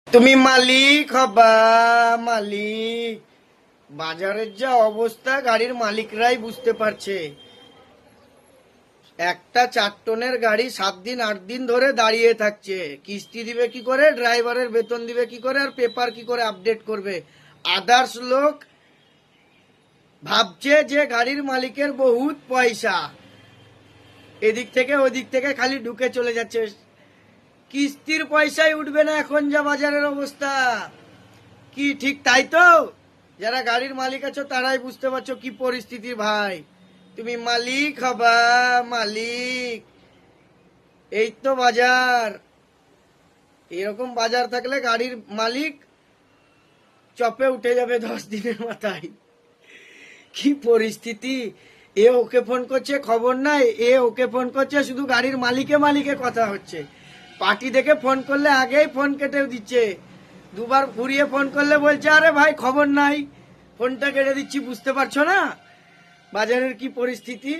তুমি মালিক হবা মালিক। বাজারের যা অবস্থা গাড়ির মালিকরাই বুঝতে পারছে। একটা 4 টনের গাড়ি 7 দিন 8 দিন ধরে দাঁড়িয়ে থাকছে। কিস্তি দিবে কি করে, ড্রাইভারের বেতন দিবে কি করে, আর পেপার কি করে আপডেট করবে। আদার্স লোক ভাবছে যে গাড়ির মালিকের বহুত পয়সা, এদিক থেকে ওদিক থেকে খালি ঢুকে চলে যাচ্ছে। কিস্তির পয়সাই উঠবে না এখন যা বাজারের অবস্থা। কি ঠিক তাই তো? যারা গাড়ির মালিক আছো তারাই বুঝতে পারছো কি পরিস্থিতি ভাই। তুমি মালিক হবা মালিক। এই তো বাজার। এরকম বাজার থাকলে গাড়ির মালিক চপে উঠে যাবে 10 দিনের মাথায়। কি পরিস্থিতি। এ ওকে ফোন করছে খবর নাই, এ ওকে ফোন করছে, শুধু গাড়ির মালিকে কথা হচ্ছে। পার্টি দেখে ফোন করলে আগেই ফোন কেটে দিচ্ছে। দুবার ঘুরিয়ে ফোন করলে বলছে আরে ভাই খবর নাই, ফোনটা কেটে দিচ্ছি। বুঝতে পারছো না বাজারের কি পরিস্থিতি।